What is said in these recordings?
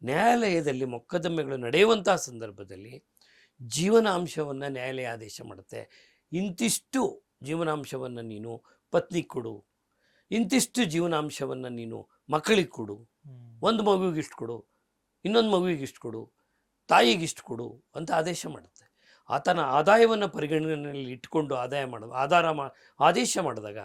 ನ್ಯಾಯಾಲಯದಲ್ಲಿ ಮೊಕದ್ದಮೆಗಳು ನಡೆಯುವಂತಹ ಸಂದರ್ಭದಲ್ಲಿ ಜೀವನಾಂಶವನ್ನು ನ್ಯಾಯಾಲಯ ಆದೇಶ ಮಾಡುತ್ತೆ. ಇಂತಿಷ್ಟು ಜೀವನಾಂಶವನ್ನು ನೀನು ಪತ್ನಿಗೆ ಕೊಡು, ಇಂತಿಷ್ಟು ಜೀವನಾಂಶವನ್ನು ನೀನು ಮಕ್ಕಳಿಗೆ ಕೊಡು, ಒಂದು ಮಗುವಿಗಿಷ್ಟು ಕೊಡು, ಇನ್ನೊಂದು ಮಗುವಿಗಿಷ್ಟು ಕೊಡು, ತಾಯಿಗಿಷ್ಟು ಕೊಡು ಅಂತ ಆದೇಶ ಮಾಡುತ್ತೆ. ಆತನ ಆದಾಯವನ್ನು ಪರಿಗಣನೆಯಲ್ಲಿ ಇಟ್ಕೊಂಡು ಆದೇಶ ಮಾಡಿದಾಗ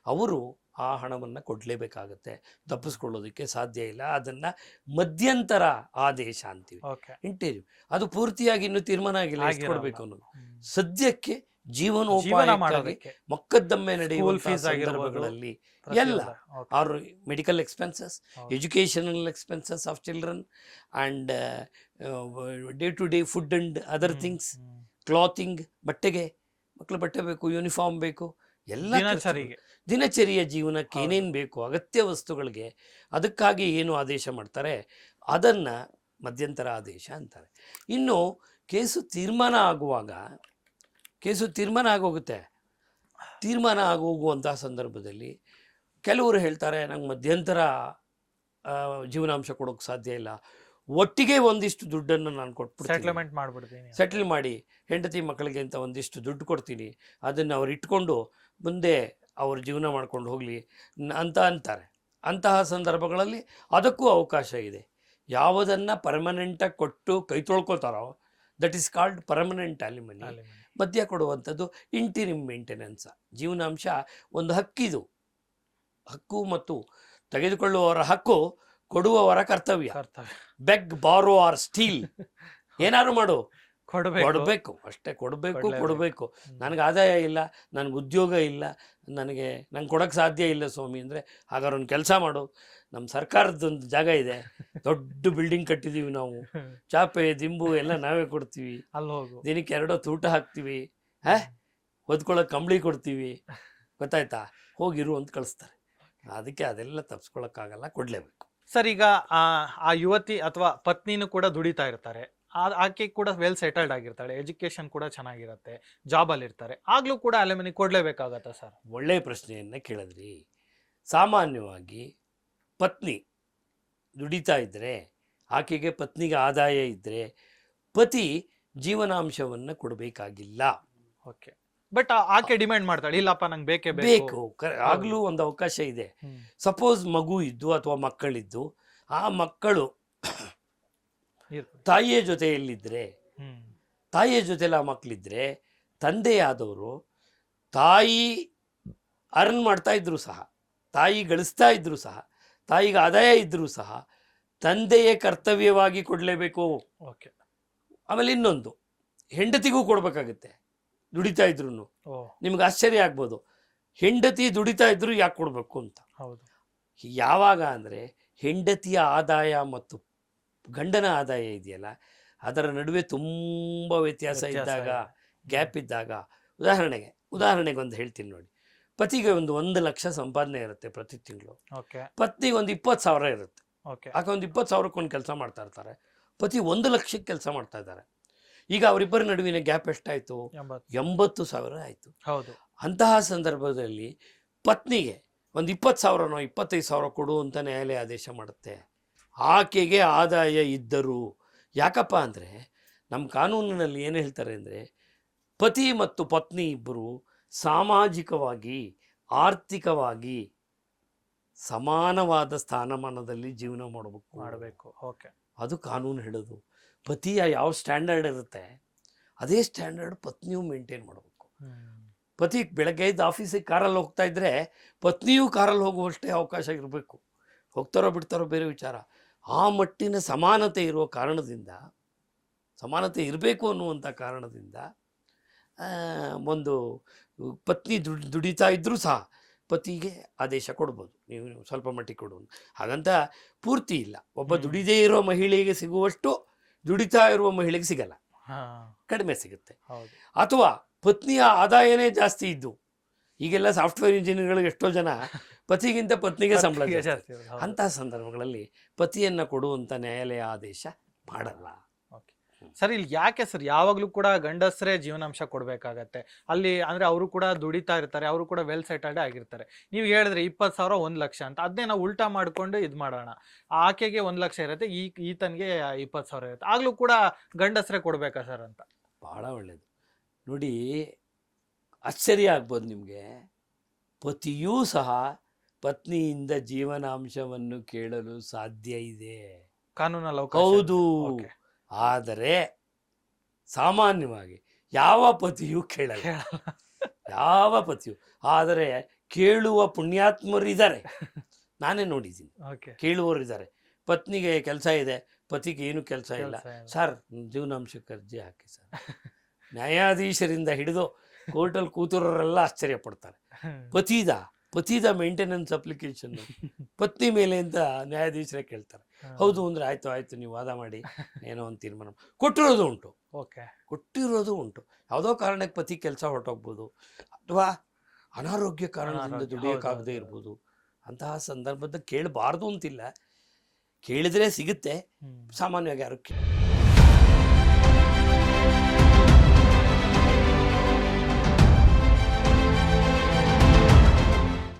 ಅವರು ಆ ಹಣವನ್ನು ಕೊಡಲೇಬೇಕಾಗತ್ತೆ, ತಪ್ಪಿಸ್ಕೊಳ್ಳೋದಕ್ಕೆ ಸಾಧ್ಯ ಇಲ್ಲ. ಅದನ್ನು ಮಧ್ಯಂತರ ಆದೇಶ ಅಂತೀವಿ. ಇಂಟೀರಿಯಂ ಅದು ಪೂರ್ತಿಯಾಗಿ ಇನ್ನೂ ತೀರ್ಮಾನ ಆಗಿಲ್ಲ ಎಷ್ಟು ಕೊಡಬೇಕು ಅನ್ನೋದು. ಸದ್ಯಕ್ಕೆ ಜೀವನೋಪಾಯಕ್ಕಾಗಿ ಮೊಕದ್ದಮೆ ನಡೆಯುವ ಸಂದರ್ಭಗಳಲ್ಲಿ ಎಲ್ಲ are medical expenses, educational expenses of children and day to day food and other things, clothing, ಬಟ್ಟೆಗೆ ಮಕ್ಕಳು ಬಟ್ಟೆ ಬೇಕು, ಯೂನಿಫಾರ್ಮ್ ಬೇಕು, ಎಲ್ಲ ದಿನಚರಿಯ ಜೀವನಕ್ಕೆ ಏನೇನು ಬೇಕು ಅಗತ್ಯ ವಸ್ತುಗಳಿಗೆ ಅದಕ್ಕಾಗಿ ಏನು ಆದೇಶ ಮಾಡ್ತಾರೆ ಅದನ್ನು ಮಧ್ಯಂತರ ಆದೇಶ ಅಂತಾರೆ. ಇನ್ನು ಕೇಸು ತೀರ್ಮಾನ ಆಗೋಗುತ್ತೆ. ತೀರ್ಮಾನ ಆಗೋಗುವಂತಹ ಸಂದರ್ಭದಲ್ಲಿ ಕೆಲವರು ಹೇಳ್ತಾರೆ ನಂಗೆ ಮಧ್ಯಂತರ ಜೀವನಾಂಶ ಕೊಡೋಕ್ಕೆ ಸಾಧ್ಯ ಇಲ್ಲ, ಒಟ್ಟಿಗೆ ಒಂದಿಷ್ಟು ದುಡ್ಡನ್ನು ನಾನು ಕೊಟ್ಬಿಡ್ತೀನಿ, ಸೆಟಲ್ ಮಾಡಿ ಹೆಂಡತಿ ಮಕ್ಕಳಿಗೆ ಅಂತ ಒಂದಿಷ್ಟು ದುಡ್ಡು ಕೊಡ್ತೀನಿ, ಅದನ್ನು ಅವ್ರು ಇಟ್ಕೊಂಡು ಮುಂದೆ ಅವ್ರ ಜೀವನ ಮಾಡ್ಕೊಂಡು ಹೋಗಲಿ ಅಂತ ಅಂತಾರೆ. ಅಂತಹ ಸಂದರ್ಭಗಳಲ್ಲಿ ಅದಕ್ಕೂ ಅವಕಾಶ ಇದೆ. ಯಾವುದನ್ನು ಪರ್ಮನೆಂಟಾಗಿ ಕೊಟ್ಟು ಕೈ ತೊಳ್ಕೊತಾರೋ ದಟ್ ಈಸ್ ಕಾಲ್ಡ್ ಪರ್ಮನೆಂಟ್ ಅಲಿಮನಿ. ಮಧ್ಯ ಕೊಡುವಂಥದ್ದು ಇಂಟಿರಿಮ್ ಮೇಂಟೆನೆನ್ಸ್. ಜೀವನಾಂಶ ಒಂದು ಹಕ್ಕಿದು, ಹಕ್ಕು ಮತ್ತು ತೆಗೆದುಕೊಳ್ಳುವವರ ಹಕ್ಕು, ಕೊಡುವವರ ಕರ್ತವ್ಯ. ಬೆಗ್, ಬಾರೋ ಆರ್ ಸ್ಟೀಲ್, ಏನಾದ್ರು ಮಾಡು, ಕೊಡಬೇಕು ಅಷ್ಟೇ, ಕೊಡಬೇಕು. ನನಗೆ ಆದಾಯ ಇಲ್ಲ, ನನಗೆ ಉದ್ಯೋಗ ಇಲ್ಲ, ನಂಗೆ ಕೊಡೋಕ್ಕೆ ಸಾಧ್ಯ ಇಲ್ಲ ಸ್ವಾಮಿ ಅಂದರೆ ಹಾಗಾದ್ರೆ ಒಂದು ಕೆಲಸ ಮಾಡು, ನಮ್ಮ ಸರ್ಕಾರದೊಂದು ಜಾಗ ಇದೆ, ದೊಡ್ಡ ಬಿಲ್ಡಿಂಗ್ ಕಟ್ಟಿದ್ದೀವಿ ನಾವು, ಚಾಪೆ ದಿಂಬು ಎಲ್ಲ ನಾವೇ ಕೊಡ್ತೀವಿ, ದಿನಕ್ಕೆ 2 ಹೊತ್ತು ಊಟ ಹಾಕ್ತೀವಿ, ಹೊದ್ಕೊಳ್ಳೋಕೆ ಕಂಬಳಿ ಕೊಡ್ತೀವಿ, ಗೊತ್ತಾಯ್ತಾ, ಹೋಗಿರು ಅಂತ ಕಳಿಸ್ತಾರೆ. ಅದಕ್ಕೆ ಅದೆಲ್ಲ ತಪ್ಪಿಸ್ಕೊಳ್ಳೋಕ್ಕಾಗಲ್ಲ, ಕೊಡಲೇಬೇಕು. ಸರ್, ಈಗ ಆ ಯುವತಿ ಅಥವಾ ಪತ್ನಿನೂ ಕೂಡ ದುಡಿತಾ ಇರ್ತಾರೆ, ಆಕೆ ಕೂಡ ವೆಲ್ ಸೆಟಲ್ಡ್ ಆಗಿರ್ತಾಳೆ, ಎಜುಕೇಶನ್ ಕೂಡ ಚೆನ್ನಾಗಿರುತ್ತೆ, ಜಾಬಲ್ಲಿ ಇರ್ತಾರೆ, ಆಗ್ಲೂ ಕೂಡ ಅಲಿಮನಿ ಕೊಡಲೇಬೇಕಾಗತ್ತಾ ಸರ್? ಒಳ್ಳೆಯ ಪ್ರಶ್ನೆಯನ್ನು ಕೇಳಿದ್ರಿ. ಸಾಮಾನ್ಯವಾಗಿ ಪತ್ನಿ ದುಡಿತಾ ಇದ್ದರೆ, ಆಕೆಗೆ ಪತ್ನಿಗೆ ಆದಾಯ ಇದ್ದರೆ ಪತಿ ಜೀವನಾಂಶವನ್ನು ಕೊಡಬೇಕಾಗಿಲ್ಲ. ಓಕೆ, ಬಟ್ ಆಕೆ ಡಿಮ್ಯಾಂಡ್ ಮಾಡ್ತಾಳೆ, ಇಲ್ಲಪ್ಪ ನಂಗೆ ಬೇಕು. ಆಗ್ಲೂ ಒಂದು ಅವಕಾಶ ಇದೆ. ಸಪೋಸ್ ಮಗು ಇದ್ದು ಅಥವಾ ಮಕ್ಕಳಿದ್ದು, ಆ ಮಕ್ಕಳು ತಾಯಿಯ ಜೊತೆಯಲ್ಲಿದ್ದರೆ, ತಾಯಿಯ ಜೊತೆಲಿ ಆ ಮಕ್ಕಳಿದ್ರೆ, ತಂದೆಯಾದವರು ತಾಯಿ ಅರ್ನ್ ಮಾಡ್ತಾ ಇದ್ರು ಸಹ, ತಾಯಿ ಗಳಿಸ್ತಾ ಇದ್ರು ಸಹ, ತಾಯಿಗೆ ಆದಾಯ ಇದ್ರೂ ಸಹ ತಂದೆಯೇ ಕರ್ತವ್ಯವಾಗಿ ಕೊಡಲೇಬೇಕು. ಓಕೆ. ಆಮೇಲೆ ಇನ್ನೊಂದು, ಹೆಂಡತಿಗೂ ಕೊಡಬೇಕಾಗುತ್ತೆ ದುಡಿತಾ ಇದ್ರು. ನಿಮ್ಗೆ ಆಶ್ಚರ್ಯ ಆಗ್ಬೋದು, ಹೆಂಡತಿ ದುಡಿತಾ ಇದ್ರು ಯಾಕೆ ಕೊಡಬೇಕು ಅಂತ. ಹೌದು. ಯಾವಾಗ ಅಂದರೆ ಹೆಂಡತಿಯ ಆದಾಯ ಮತ್ತು ಗಂಡನ ಆದಾಯ ಇದೆಯಲ್ಲ, ಅದರ ನಡುವೆ ತುಂಬ ವ್ಯತ್ಯಾಸ ಇದ್ದಾಗ, ಗ್ಯಾಪ್ ಇದ್ದಾಗ, ಉದಾಹರಣೆಗೆ ಒಂದು ಹೇಳ್ತೀನಿ ನೋಡಿ. ಪತಿಗೆ ಒಂದು 1 ಲಕ್ಷ ಸಂಪಾದನೆ ಇರುತ್ತೆ ಪ್ರತಿ ತಿಂಗಳು, ಪತ್ನಿಗೆ ಒಂದು 20,000 ಇರುತ್ತೆ. ಆಕೆ ಒಂದು 20,000ಕ್ಕೆ ಒಂದು ಕೆಲಸ ಮಾಡ್ತಾ ಇರ್ತಾರೆ, ಪತಿ 1 ಲಕ್ಷಕ್ಕೆ ಕೆಲಸ ಮಾಡ್ತಾ ಇದ್ದಾರೆ. ಈಗ ಅವರಿಬ್ಬರ ನಡುವಿನ ಗ್ಯಾಪ್ ಎಷ್ಟಾಯಿತು? 80,000 ಆಯಿತು. ಅಂತಹ ಸಂದರ್ಭದಲ್ಲಿ ಪತ್ನಿಗೆ ಒಂದು 20,000ನೋ 25,000 ಕೊಡು ಅಂತ ನ್ಯಾಯಾಲಯ ಆದೇಶ ಮಾಡುತ್ತೆ, ಆಕೆಗೆ ಆದಾಯ ಇದ್ದರೂ. ಯಾಕಪ್ಪ ಅಂದರೆ ನಮ್ಮ ಕಾನೂನಿನಲ್ಲಿ ಏನು ಹೇಳ್ತಾರೆ ಅಂದರೆ, ಪತಿ ಮತ್ತು ಪತ್ನಿ ಇಬ್ಬರು ಸಾಮಾಜಿಕವಾಗಿ ಆರ್ಥಿಕವಾಗಿ ಸಮಾನವಾದ ಸ್ಥಾನಮಾನದಲ್ಲಿ ಜೀವನ ಮಾಡಬೇಕು. ಓಕೆ, ಅದು ಕಾನೂನು ಹೇಳೋದು. ಪತಿಯ ಯಾವ ಸ್ಟ್ಯಾಂಡರ್ಡ್ ಇರುತ್ತೆ ಅದೇ ಸ್ಟ್ಯಾಂಡರ್ಡ್ ಪತ್ನಿಯೂ ಮೇಂಟೈನ್ ಮಾಡಬೇಕು. ಪತಿ ಬೆಳಗ್ಗೆ ಎದ್ದು ಆಫೀಸಿಗೆ ಕಾರಲ್ಲಿ ಹೋಗ್ತಾ ಇದ್ದರೆ ಪತ್ನಿಯೂ ಕಾರಲ್ಲಿ ಹೋಗುವಷ್ಟೇ ಅವಕಾಶ ಇರಬೇಕು. ಹೋಗ್ತಾರೋ ಬಿಡ್ತಾರೋ ಬೇರೆ ವಿಚಾರ. ಆ ಮಟ್ಟಿನ ಸಮಾನತೆ ಇರುವ ಕಾರಣದಿಂದ, ಸಮಾನತೆ ಇರಬೇಕು ಅನ್ನುವಂಥ ಕಾರಣದಿಂದ ಒಂದು ಪತ್ನಿ ದುಡಿತಾ ಇದ್ದರೂ ಸಹ ಪತಿಗೆ ಆದೇಶ ಕೊಡ್ಬೋದು, ನೀವು ಸ್ವಲ್ಪ ಮಟ್ಟಿಗೆ ಕೊಡು. ಹಾಗಂತ ಪೂರ್ತಿ ಇಲ್ಲ. ಒಬ್ಬ ದುಡಿದೇ ಇರೋ ಮಹಿಳೆಗೆ ಸಿಗುವಷ್ಟು ದುಡಿತಾ ಇರುವ ಮಹಿಳೆಗೆ ಸಿಗಲ್ಲ, ಕಡಿಮೆ ಸಿಗುತ್ತೆ. ಅಥವಾ ಪತ್ನಿಯ ಆದಾಯನೇ ಜಾಸ್ತಿ ಇದ್ದು, ಈಗೆಲ್ಲ ಸಾಫ್ಟ್ವೇರ್ ಇಂಜಿನಿಯರ್ಗಳಿಗೆ ಎಷ್ಟೋ ಜನ ಪತಿಗಿಂತ ಪತ್ನಿಗೆ ಸಂಬಳ ಜಾಸ್ತಿ. ಅಂತಹ ಸಂದರ್ಭಗಳಲ್ಲಿ ಪತಿಯನ್ನು ಕೊಡುವಂಥ ನ್ಯಾಯಾಲಯ ಆದೇಶ ಮಾಡಲ್ಲ. ಸರ್ ಇಲ್ಲಿ ಯಾಕೆ ಸರ್ ಯಾವಾಗ್ಲೂ ಕೂಡ ಗಂಡಸರೇ ಜೀವನಾಂಶ ಕೊಡ್ಬೇಕಾಗತ್ತೆ ಅಲ್ಲಿ, ಅಂದ್ರೆ ಅವರು ಕೂಡ ದುಡಿತಾ ಇರ್ತಾರೆ, ಅವರು ಕೂಡ ವೆಲ್ ಸೆಟಲ್ಡ್ ಆಗಿರ್ತಾರೆ. ನೀವು ಹೇಳಿದ್ರೆ 20,000 1,00,000 ಅಂತ, ಅದನ್ನೇ ನಾವು ಉಲ್ಟಾ ಮಾಡ್ಕೊಂಡು ಇದ್ ಮಾಡೋಣ. ಆಕೆಗೆ 1,00,000 ಇರುತ್ತೆ, ಈತನ್ಗೆ 20,000 ಇರುತ್ತೆ, ಆಗ್ಲೂ ಕೂಡ ಗಂಡಸರೇ ಕೊಡ್ಬೇಕಾ ಸರ್ ಅಂತ. ಬಹಳ ಒಳ್ಳೇದು ನೋಡಿ. ಆಶ್ಚರ್ಯ ಆಗ್ಬೋದು ನಿಮಗೆ, ಪತಿಯೂ ಸಹ ಪತ್ನಿಯಿಂದ ಜೀವನಾಂಶವನ್ನು ಕೇಳಲು ಸಾಧ್ಯ ಇದೆ, ಕಾನೂನಲ್ಲಿ ಅವಕಾಶ ಹೌದು. ಓಕೆ. ಆದರೆ ಸಾಮಾನ್ಯವಾಗಿ ಯಾವ ಪತಿಯೂ ಕೇಳಲ್ಲ, ಯಾವ ಪತಿಯು. ಆದರೆ ಕೇಳುವ ಪುಣ್ಯಾತ್ಮರಿದ್ದಾರೆ, ನಾನೇ ನೋಡಿದ್ದೀನಿ. ಓಕೆ. ಕೇಳುವವರು ಇದ್ದಾರೆ. ಪತ್ನಿಗೆ ಕೆಲಸ ಇದೆ, ಪತಿಗೆ ಏನು ಕೆಲಸ ಇಲ್ಲ, ಕೆಲ್ಸ ಇಲ್ಲ. ಸರ್ ಜೀವನಾಂಶಕ್ಕೆ ಅರ್ಜಿ ಹಾಕಿ ಸರ್. ನ್ಯಾಯಾಧೀಶರಿಂದ ಹಿಡಿದು ಕೋರ್ಟಲ್ಲಿ ಕೂತಿರೋರೆಲ್ಲ ಆಶ್ಚರ್ಯ ಪಡ್ತಾರೆ. ಪತಿದ ಮೇಂಟೆನೆನ್ಸ್ ಅಪ್ಲಿಕೇಶನ್ ಪತ್ನಿ ಮೇಲೆ ಅಂತ ನ್ಯಾಯಾಧೀಶರೇ ಕೇಳ್ತಾರೆ. ಹೌದು ಅಂದ್ರೆ ಆಯ್ತು ನೀವು ವಾದ ಮಾಡಿ ಏನೋ ಒಂದು ತೀರ್ಮಾನ ಕೊಟ್ಟಿರೋದು ಉಂಟು. ಓಕೆ. ಕೊಟ್ಟಿರೋದು ಉಂಟು. ಯಾವುದೋ ಕಾರಣಕ್ಕೆ ಪತಿ ಕೆಲಸ ಹೊರಟೋಗ್ಬೋದು, ಅಥವಾ ಅನಾರೋಗ್ಯ ಕಾರಣದಿಂದ ದುಡಿಯೋಕ್ಕಾಗದೇ ಇರ್ಬೋದು. ಅಂತಹ ಸಂದರ್ಭದ ಕೇಳಬಾರ್ದು ಅಂತಿಲ್ಲ, ಕೇಳಿದ್ರೆ ಸಿಗುತ್ತೆ. ಸಾಮಾನ್ಯವಾಗಿ ಯಾರು